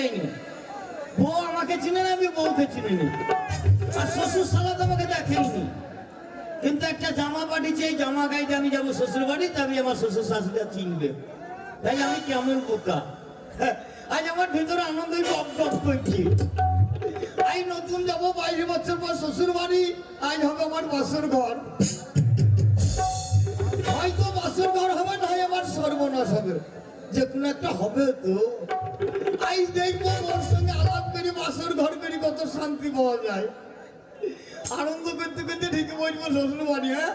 নেই, বউ আমাকে চিনে না, আমি বউকে চিনি নি, আর শ্বশুর শালা তো আমাকে দেখেনি। কিন্তু একটা জামা পাঠিয়েছে, এই জামা গাইতে আমি যাবো শ্বশুর বাড়ি, তবে আমার শ্বশুর শাশুড়িটা চিনবে। তাই আমি কেমন বোকা, আজ আমার ভেতরে আনন্দই টপ টপ করছি। আজ নতুন যাবো 22 বছর পর শ্বশুর বাড়ি, আজ হবে আমার বাসর ঘর। হয়তো বাসর ঘর হবে, না আমার সর্বনাশ হবে, যে কোনো একটা হবে। তো আজ দেখবো ওর সঙ্গে আলাপ করি, বাসর ঘর করি, কত শান্তি পাওয়া যায়। আনন্দ করতে করতে ঢেকে বসবো শ্বশুর বাড়ি। হ্যাঁ,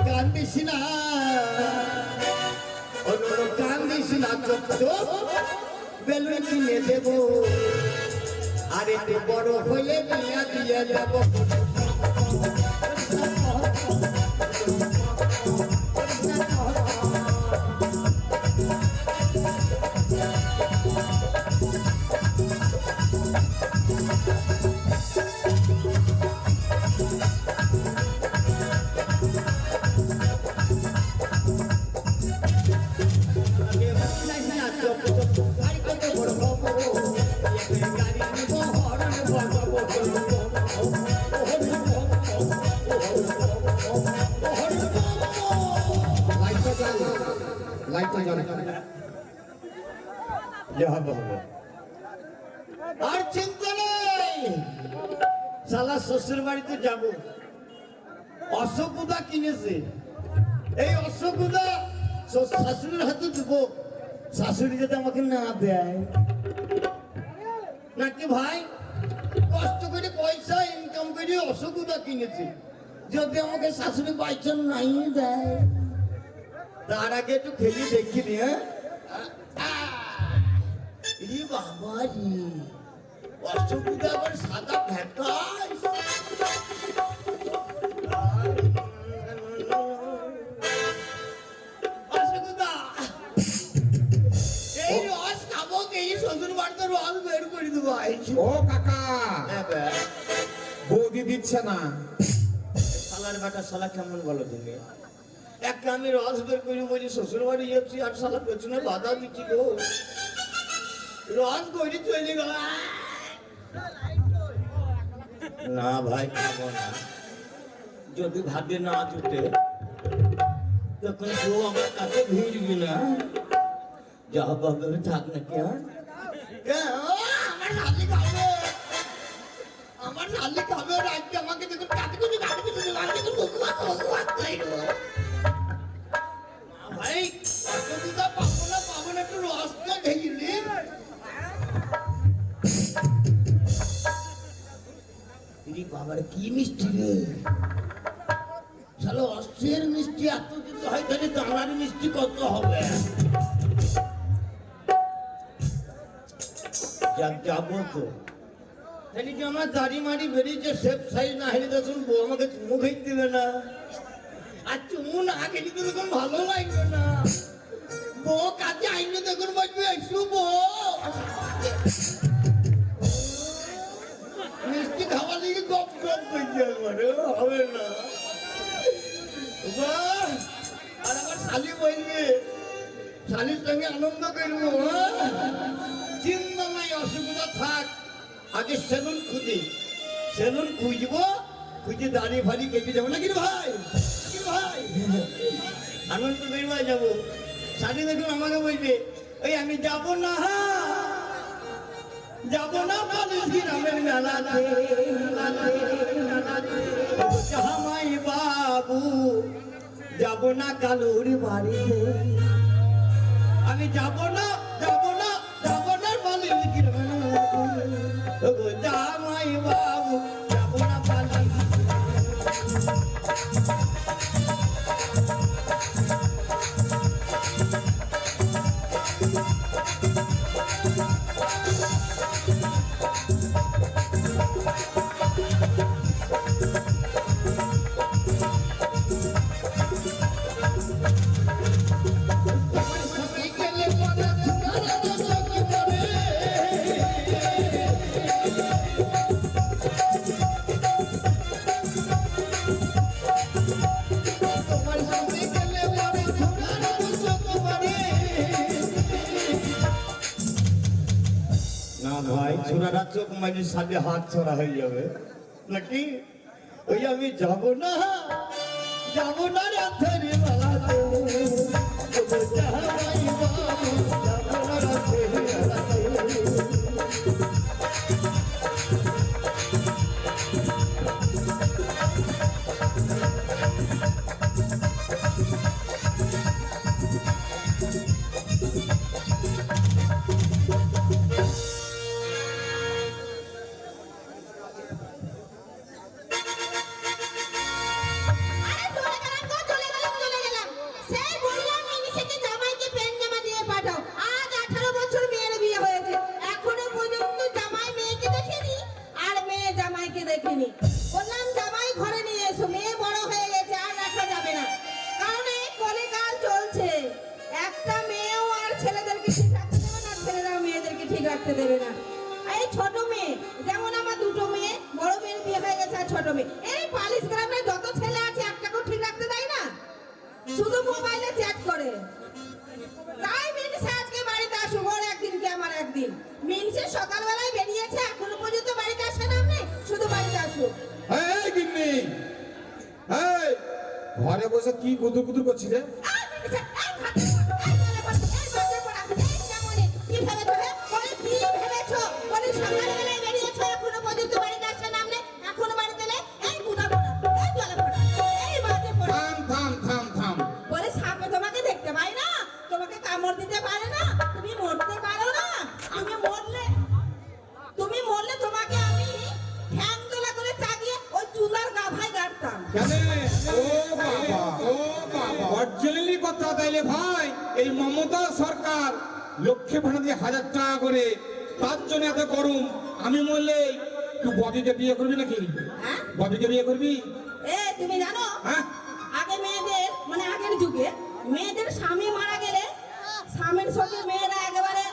কান্দিস না, কান্দিস না, চোখ বেলুন কিনে দেবো, আর এতে বড় হয়ে বিয়া দিয়ে যাবো। আর চিন্তা নেই, শালা শ্বশুর বাড়িতে যাব। অশোকুদা কিনেছে, এই অশোকুদা শাশুড়ির হাতে দেবো, শাশুড়ি যাতে আমাকে না দেয় নাকি ভাই। কষ্ট করে পয়সা ইনকাম করে অশোকুদা কিনেছে, যদি আমাকে শাশুড়ি বাইচান নাই দেয়, তার আগে একটু খেলি দেখি নি। হ্যাঁ, বাবা রে, অশোকুদা আবার সাদা ভেতায়। অশোকুদা, এই রস খাবো, এই শ্বশুর বাড়িতে রস বের করে দেবো। ও কাকা, বৌদি দিচ্ছে না। শালার বেটা, শালা কেমন বলো তুমি? একটা আমি রস বের করি বলি শ্বশুর বাড়ি যাচ্ছি, আর শালা পেছনে বাধা দিচ্ছি গো। রস করি চলে গেল। না ভাই, খাবো না। যদি ভাবে না জুটে, তখন কেউ আমার কাছে ভিড়বি না। যা বাবা থাক না কি। আমার শালি খাবে, আমার শালি খাবে, রাজ্যে আমাকে দেখুন কাটি কুটি ভাই। অসুবিধা পাবো না, একটু রসটা ঢেলে বাবার কি মিষ্টি রে, চলো অস্ট্রের মিষ্টি এত যদি হয়, তাহলে দাঁড়ার মিষ্টি কত হবে। যাবো তো, তাহলে কি আমার দাড়ি মাড়ি বেরিয়েছে সেফ সাইজ না হলে দেখুন বউ আমাকে চুমু খেয়ে দিবে না, আর চুমু না খেলে তো দেখুন ভালো লাগবে না। বউ কাছে আইনে দেখুন বলবে একটু বউ মিষ্টি খাওয়া লিগে গপ গপ করছে, একবারে হবে না। আর আমার শালি বলবে, শালির সঙ্গে আনন্দ করবো। চিন্তা নাই, অসুবিধা থাক। আগে সেলুন খুঁজি, সেলুন খুঁজবো, খুঁজে দাঁড়িয়ে ফাড়ি কেটে যাবো নাকি ভাই, ভাই আনন্দ করবো যাবো। শালি দেখুন আমাকে বলবে, ওই আমি যাবো না, যাবো না গ্রামের মেলাতে, জামাই বাবু যাবো না কালুর বাড়িতে, আমি যাবো না বালির গ্রামে, জামাই বাবু যাবো না বালির। গেলে ছোড়ারা চোখ মাঝে সাথে হাত ছড়া হয়ে যাবে নাকি? ওই আমি যাব না রাতের বেলাতে, তবু জামাই বাবু যাব না রাতের বেলাতে। দেবে না। এই ছোট মেয়ে যেমন আমার দুটো মেয়ে, বড় মেয়ের বিয়ে হয়ে গেছে আর ছোট মেয়ে, এই পালিশ গ্রামে যত ছেলে আছে একটাকেও ঠিক রাখতে দেয় না, শুধু মোবাইলে চ্যাট করে। তাই মিনসে আজকে বাড়িতে আসুক, ওর একদিন কি আমার একদিন। মিনসে সকালবেলায় বেরিয়েছে, এখনো পর্যন্ত বাড়িতে আসে না, আপনি শুধু বাড়িতে আসুক। এই গিন্নি, এই ঘরে বসে কি গুদুর গুদুর করছিস রে? ভাই এই মমতা সরকার লক্ষ্যে ভাড়া দিয়ে 1000 টাকা করে, তার জন্য এত গরম। আমি বললে তুই ববিকে বিয়ে করবি নাকি? ববিকে বিয়ে করবি? তুমি জানো আগে মেয়েদের, মানে আগের যুগে মেয়েদের স্বামী মারা গেলে স্বামীর সঙ্গে মেয়েরা একেবারে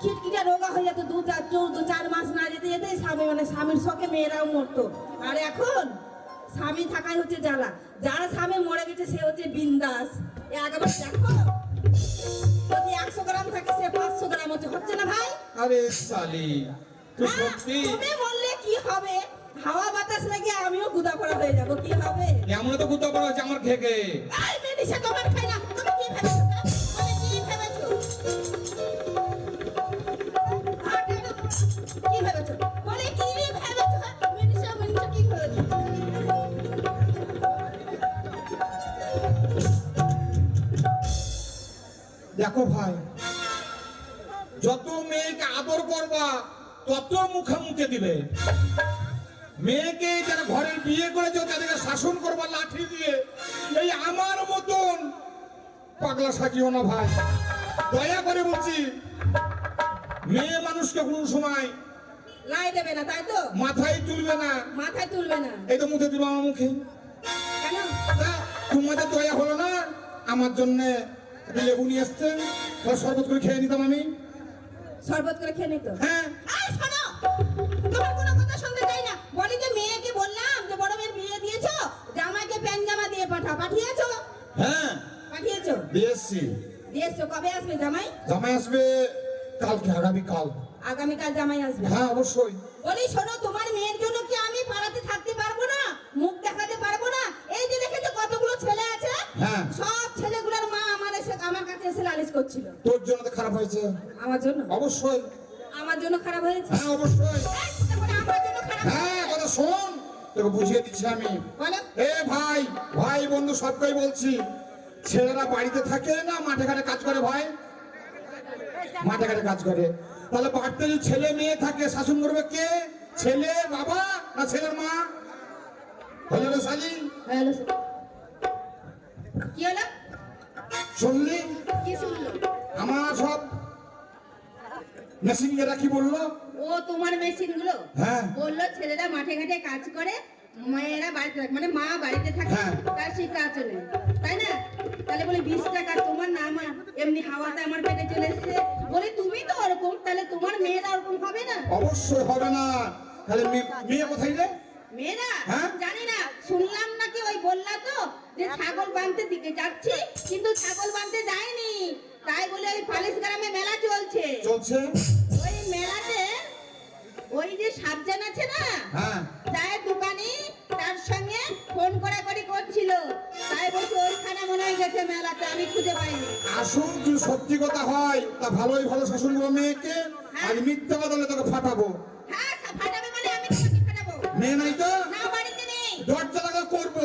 খিটখিটে রোগা হয়ে যেত, 2-4 মাস না যেতে যেতে স্বামী, মানে স্বামীর সঙ্গে মেয়েরাও মরতো। আর এখন স্বামী থাকাই হচ্ছে জ্বালা। যার স্বামী মরে গেছে সে হচ্ছে বিন্দাস। একবার দেখো, যদি 100 গ্রাম থাকে সে 500 গ্রাম হচ্ছে না ভাই? আরে শালি তুই সত্যি, তুমি বললে কি হবে? হাওয়া বাতাস লেগে আমিও গুদা পড়া হয়ে যাব, কি হবে? এমন তো গুদা পড়া হচ্ছে আমার খেকে। এই মেডিসা তোমার খাই না, তুমি কি ভেবেছো? তুমি কি ভেবেছো? কি ভেবেছো? বলে কি ভেবেছো? মেডিসা কি ভেবেছো? দেখো ভাই, যত মেয়েকে আদর করবা তত মুখে মুখে দিবে। মেয়েকে যারা ঘরের বিয়ে করেছে তাদেরকে শাসন করবা লাঠি দিয়ে। এই আমার মতন পাগলা সাজিও না ভাই, দয়া করে বলছি। মেয়ে মানুষকে কোনো সময় লাই দেবে না, তাই তো? মাথায় তুলবে না, মাথায় তুলবে না। এই তো মুখে দিল আমার মুখে। কেন? তোমাদের দয়া হলো না? আমার জন্য লেবু নিয়ে এসছেন, শরবত করে খেয়ে নিতাম আমি। শরবত করে খেয়ে নিত? হ্যাঁ। এই শোনো, তোমার কোনো কথা শুনতে চাই না। বলি যে মেয়েকে বললাম যে বড় মেয়ের বিয়ে দিয়েছো, জামাইকে প্যান্ট জামা দিয়ে পাঠিয়েছো? হ্যাঁ পাঠিয়েছো? দিয়েছি। দিয়েছো? কবে আসবে জামাই? জামাই আসবে কালকে, আগামীকাল। আগামীকাল জামাই আসবে? হ্যাঁ অবশ্যই। বলি শোনো, তোমার মেয়ের জন্য কি আমি পাড়াতে থাকতে পারবো না, মুখ দেখাতে পারবো না? এই যে দেখেছো কতগুলো ছেলে আছে, হ্যাঁ সব ছেলেগুলোর মা আমার কাছে এসে লালিশ করছিল। তোর জন্য তো খারাপ হয়েছে। আমার জন্য? অবশ্যই। আমার জন্য খারাপ হয়েছে? হ্যাঁ অবশ্যই। আমার জন্য খারাপ? হ্যাঁ কথা শোন, তোকে বুঝিয়ে দিচ্ছি আমি। বলো। এ ভাই, ভাই বন্ধু সবকেই বলছি, ছেলেরা বাড়িতে থাকে না মাঠে ঘাটে কাজ করে? ভাই মাঠে ঘাটে কাজ করে, তাহলে বাড়িতে যদি ছেলে মেয়ে থাকে শাসন করবে কে? ছেলে বাবা না ছেলের মা? হলো রে শালি? কি হলো? শুনলি? কি শুনলো? আমার সব মেশিনেরা কি বললো? ও তোমার মেশিন গুলো হ্যাঁ বললো ছেলেরা মাঠে ঘাটে কাজ করে, মেয়েরা বাড়িতে থাকে, মানে মা বাড়িতে থাকে, হ্যাঁ। তার সেই কাজ নেই, তাই না? তাহলে বলে 20 টাকা তোমার নাম, এমনি হাওয়াতে আমার পেটে চলে এসছে। বলে তুমি তো ওরকম, তাহলে তোমার মেয়েরা ওরকম হবে না? অবশ্যই হবে না। তাহলে মেয়ে কোথায় রে? মেয়েরা হ্যাঁ? জানি না, শুনলাম নাকি ওই বললা তো যে ছাগল বাঁধতে দিকে যাচ্ছি, কিন্তু ছাগল বাঁধতে যায়নি, তাই বলে ওই পালিশ গ্রামে মেলা চলছে। চলছে? ওই মেলাতে ওই যে সাবজান আছে না, হ্যাঁ চায়ের দোকানি, তার সঙ্গে ফোন করাকরি করছিল, তাই বলছি ওইখানে মনে হয় গেছে মেলাতে, আমি খুঁজে পাইনি। আসুন যদি সত্যি কথা হয় তা ভালোই ভালো শাসন করবো মেয়েকে, আর মিথ্যা কথা বলে তোকে ফাটাবো। হ্যাঁ ফাটাবে মানে আমি তোমাকে ফাটাবো। মেয়ে নাই তো না বাড়িতে নেই। দরজা লাগা করবো।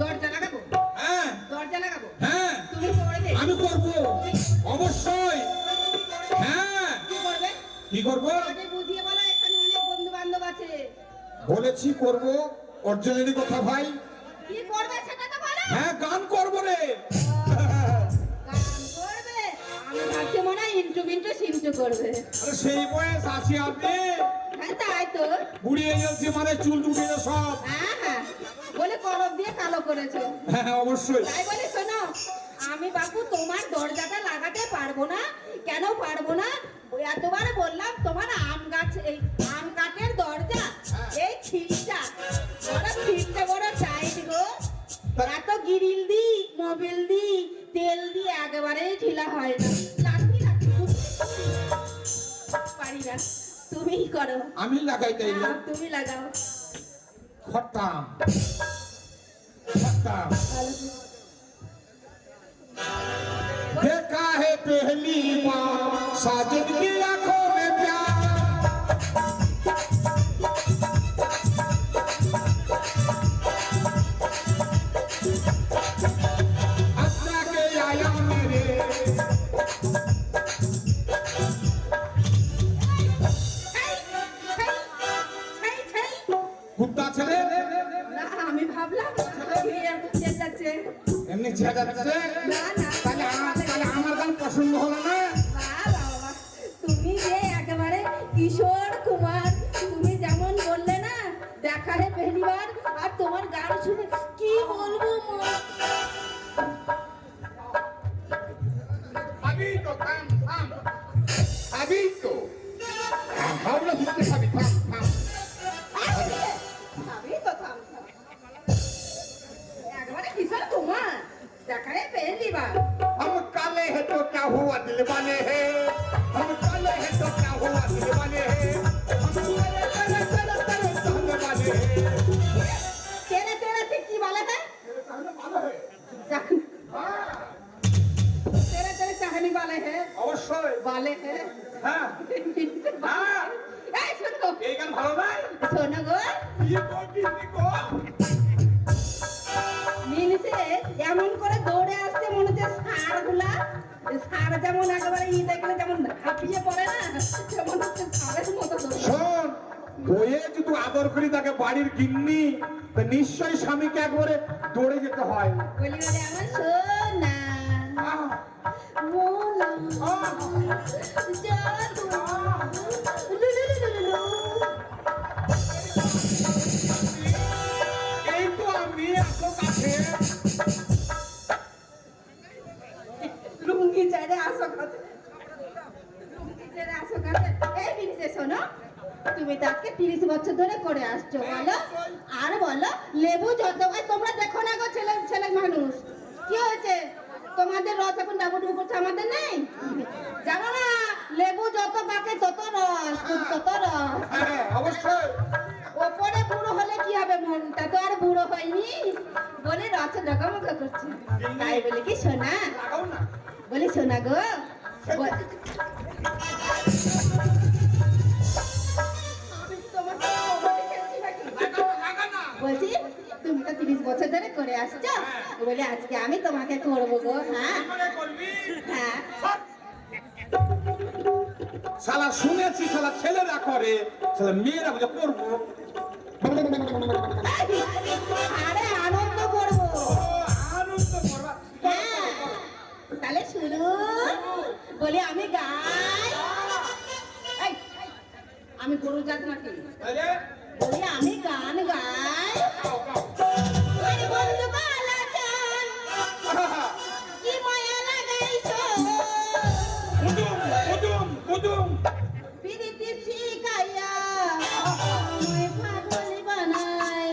দরজা লাগাবো, হ্যাঁ দরজা লাগাবো, হ্যাঁ তুমি করবে? আমি করবো অবশ্যই। হ্যাঁ কি করবে? কি করবো আগে বুঝিয়ে বলো, এখানে অনেক বন্ধু বান্ধব আছে। বলেছি করবো, অর্জনেরই কথা ভাই। কি করবে সেটা তো বলো। হ্যাঁ গান করবো রে। গান করবে? আমি ভাবছি মনে হয় ইন্টু মিন্টু সিন্টু করবে। আরে সেই বয়স আছি আপনি, হ্যাঁ তাই তো। বুড়িয়ে গেছি মানে চুল টুটে সব। হ্যাঁ হ্যাঁ, বলে কলম দিয়ে কালো করেছো। হ্যাঁ অবশ্যই। তাই বলে শোনো, আমি বাপু তোমার দরজাটা লাগাতে পারবো না। কেন পারবো না? ওই এতবার বললাম তোমার আম গাছ, এই আম কাঠের দরজা, এই খিলটা বড় টাইট গো। এত গিরিল দি, মোবিল দি, তেল দি একেবারেই ঢিলা হয় না। লাঠি লাঠি পারি না, তুমিই করো। আমি লাগাই তাই না, হ্যাঁ, তুমি লাগাও। খট্টাম खत्म। देखा है पहली बार साजिद की आंखों में प्यार, अच्छा के आया मेरे कुत्ता चले না আমি ভাবলাম চেঁচাচ্ছে। এমনি ছেড়াচ্ছে। না না তাহলে আমার গান পছন্দ হলো না। বাবা, তুমি যে একেবারে কিশোর কুমার, তুমি যেমন বললে না দেখা হে পহলি বার, আর তোমার গান শুনে কি বলবো अभी तो थाम थाम, अभी तो भावना सुनते अभी थाम थाम। আমি তো একবারে কিশোর কুমার, দেখা হে পহলি বার। हम काले हैं तो क्या हुआ दिल वाले हैं, हम काले हैं तो क्या हुआ दिल वाले हैं, हम तेरे तेरे तेरे तेरे चाहने वाले हैं। तेरे तेरे से की वाला है? तेरे चाहने वाले हैं। हाँ तेरे तेरे चाहने वाले हैं, অবশ্যই। वाले हैं। হ্যাঁ হ্যাঁ এই শোনো, এই গান ভালো নাই। শোনো গো, ये को किसी को মিনিসে এমন করে দৌড়ে আসছে মনে হচ্ছে ষাঁড়গুলা, ষাঁড় যেমন একেবারে দেখলে যেমন হাঁপিয়ে পড়ে না, যেমন হচ্ছে ষাঁড়ের মতো দৌড়ে। শোন, বইয়ে যদি আদর করি তাকে বাড়ির গিন্নি, তো নিশ্চয়ই স্বামীকে একবারে দৌড়ে যেতে হয়। বলি বলে আমার সোনা আহ, মোনা আহ, জাদু লুলুলুলুলু। এই তো আমি এত কাছে। লুঙ্গি চাইলে আসো কাছে, লুঙ্গি চাইলে আসো কাছে। এই মিনিসে শোনো, তুমি তো আজকে 30 বছর ধরে করে আসছো, বলো আর বলো লেবু যত, এই তোমরা দেখো না গো ছেলে ছেলে মানুষ, কি হয়েছে তোমাদের রস এখন ডাবুডুবু করছে, আমাদের নেই? জানো না লেবু যত পাকে তত রস, তত রস। হ্যাঁ অবশ্যই। ওপরে বুড়ো হলে কি হবে, মনটা তো আর বুড়ো হয়নি, বলে রসে ডগামগা করছে। তাই বলে কি সোনা, লাগাও না। বলি সোনা গো, বল- আমি তোমার সাথে কবাডি খেলছি নাকি? লাগা না। বলছি তুমি তো 30 বছর ধরে করে আসছো, বলে আজকে আমি তোমাকে করবো গো। হ্যাঁ মনে করবি? হ্যাঁ, শালা শুনেছি শালা ছেলেরা করে, শালা মেয়েরা বলে করবো। আরে আনন্দ করবো। আনন্দ করবা। হ্যাঁ, তাহলে শুরু। বলি আমি গাই, এই, আমি গরু জাত নাকি? আরে বলি আমি গান গাই। ওই বন্ধু কালাচান, কি মায়া লাগাইছো, কুদুম কুদুম কুদুম। পিরিতি শিখাইয়া আমায় পাগল বানাই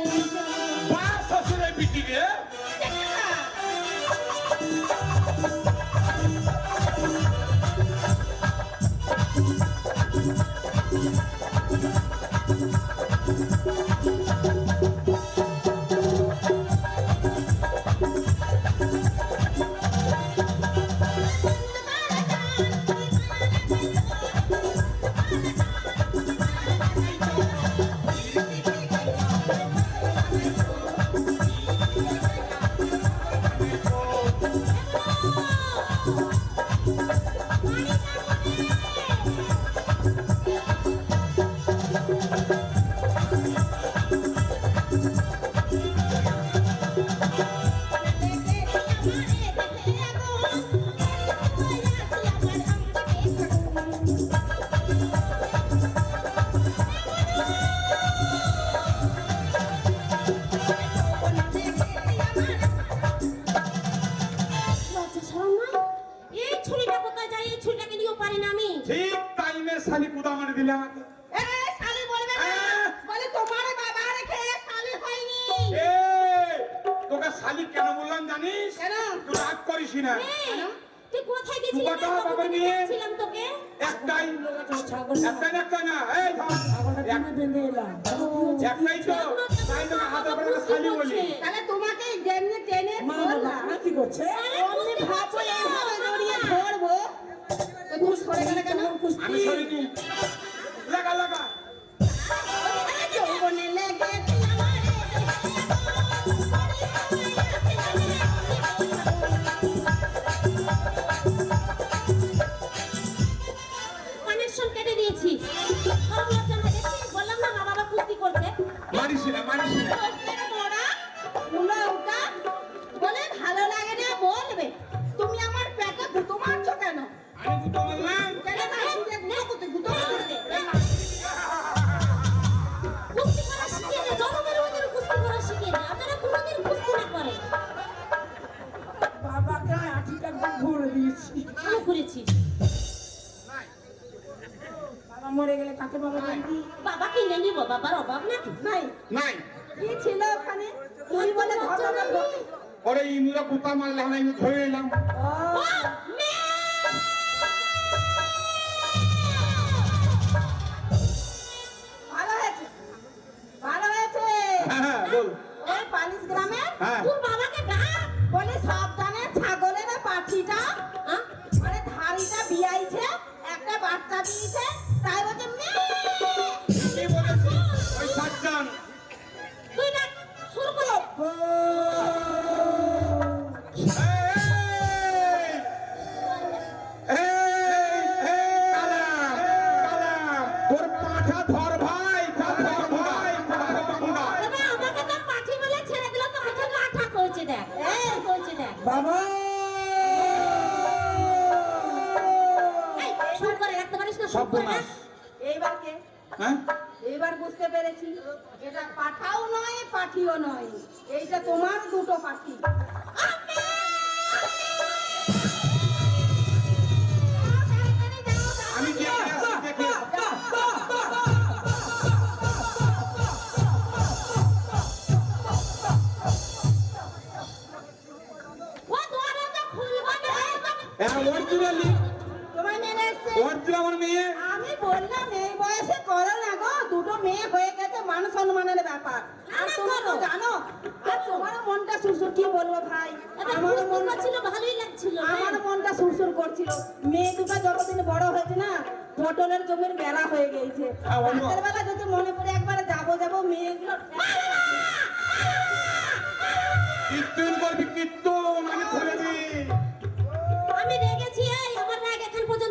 শালিক কেন বললাম জানিস? কেন? তুই রাগ করিস না। তুই কোথায় তুই গেছিলি? কটা বাবার নিয়ে? ছিলাম তোকে। একটাই একটা না, এই ধর। একটাই তো, তাই তোকে হাতে করে শালি বলি। তাহলে তোমাকে যেমনি টেনে ধরলাম, অমনি ভাবো এইভাবে জড়িয়ে ধরবো। তো ঘুষ করে গেলে কেন? আমি সরিনি। লাগা লাগা। যৌবনে লেগেছে কানেকশন কেটে দিয়েছি। সরম লজ্জা না দেখছিস? বললাম না মা বাবা কুস্তি করছে। মারিস না, মারিস না। বলে ভালো লাগে না বলবে। তুমি আমার পেটে গুঁতো মারছো কেন? আমি গুতো মারলাম। কেন মারছিলে? গুঁতো মারতে। কুস্তি করা শিখিয়ে দে, জনগণের ওদের কুস্তি করা শিখিয়ে দে। আপনারা কোনোদিন কুস্তি না করে। বাবাকে আঠিটা একদম ভরে দিয়েছি। ভালো করেছিস। বাবা মরে গেলে কাকে বাবা বলবি? বাবা কিনে নিব, বাবার অভাব নাকি? নাই। নাই। কি ছিল ওখানে? তুই বলে ঘটনা ঘটে। ওরে ইন্দুরা কুতা মারলে আমরা ইন্দু ধরে নিলাম। ভালো হয়েছে, ভালো হয়েছে। হ্যাঁ, বল। ওই পালিশ গ্রামে হ্যাঁ। তোর বাবাকে ডাক বলে সাবধানে ছাগলের পাঠিটা মানে ধাড়িটা বিয়াইছে, একটা বাচ্চা দিয়েছে, তাই বলছে কি বলেছিস? ওই সাজ্জান। তুই না শুরু কর। তোর পাঠা ধর ভাই, ধর ভাই, তবে আমাকে তো পাঠি বলে ছেড়ে দিল, তো আমাকে লাঠা করেছে দেখ, এই করেছে দেখ। বাবা এই শুরু করে রাখতে পারিস না, শুরু করে রাখ। এইবার কে? হ্যাঁ? এইবার বুঝতে পেরেছি এটা পাঠাও নয় পাঠিও নয়, এইটা তোমার দুটো পাখি। আমি দেখে আসি, দেখে। ও দরজা খুলবা না। অরিজিনালি, তোমায় মেনে এসছে। অরিজিনাল আমার মেয়ে। আমি বললাম এই বয়সে করো না গো, দুটো মেয়ে হয়ে গেছে, মান সম্মানের ব্যাপার। আর তুমি তো জানো, আর তোমারও মনটা সুরসুর, কি বলবো ভাই, আমার মনটা ছিল ভালোই লাগছিল, আমার মনটা সুরসুর করছিল। মেয়ে দুটো যতদিন বড় হয়েছে না, পটলের জমির বেড়া হয়ে গেছে। হ্যাঁ, অন্য। রাতের বেলা যদি মনে করে একবার যাবো মেয়েগুলো কীর্তন করবি, কীর্তন আমি ধরে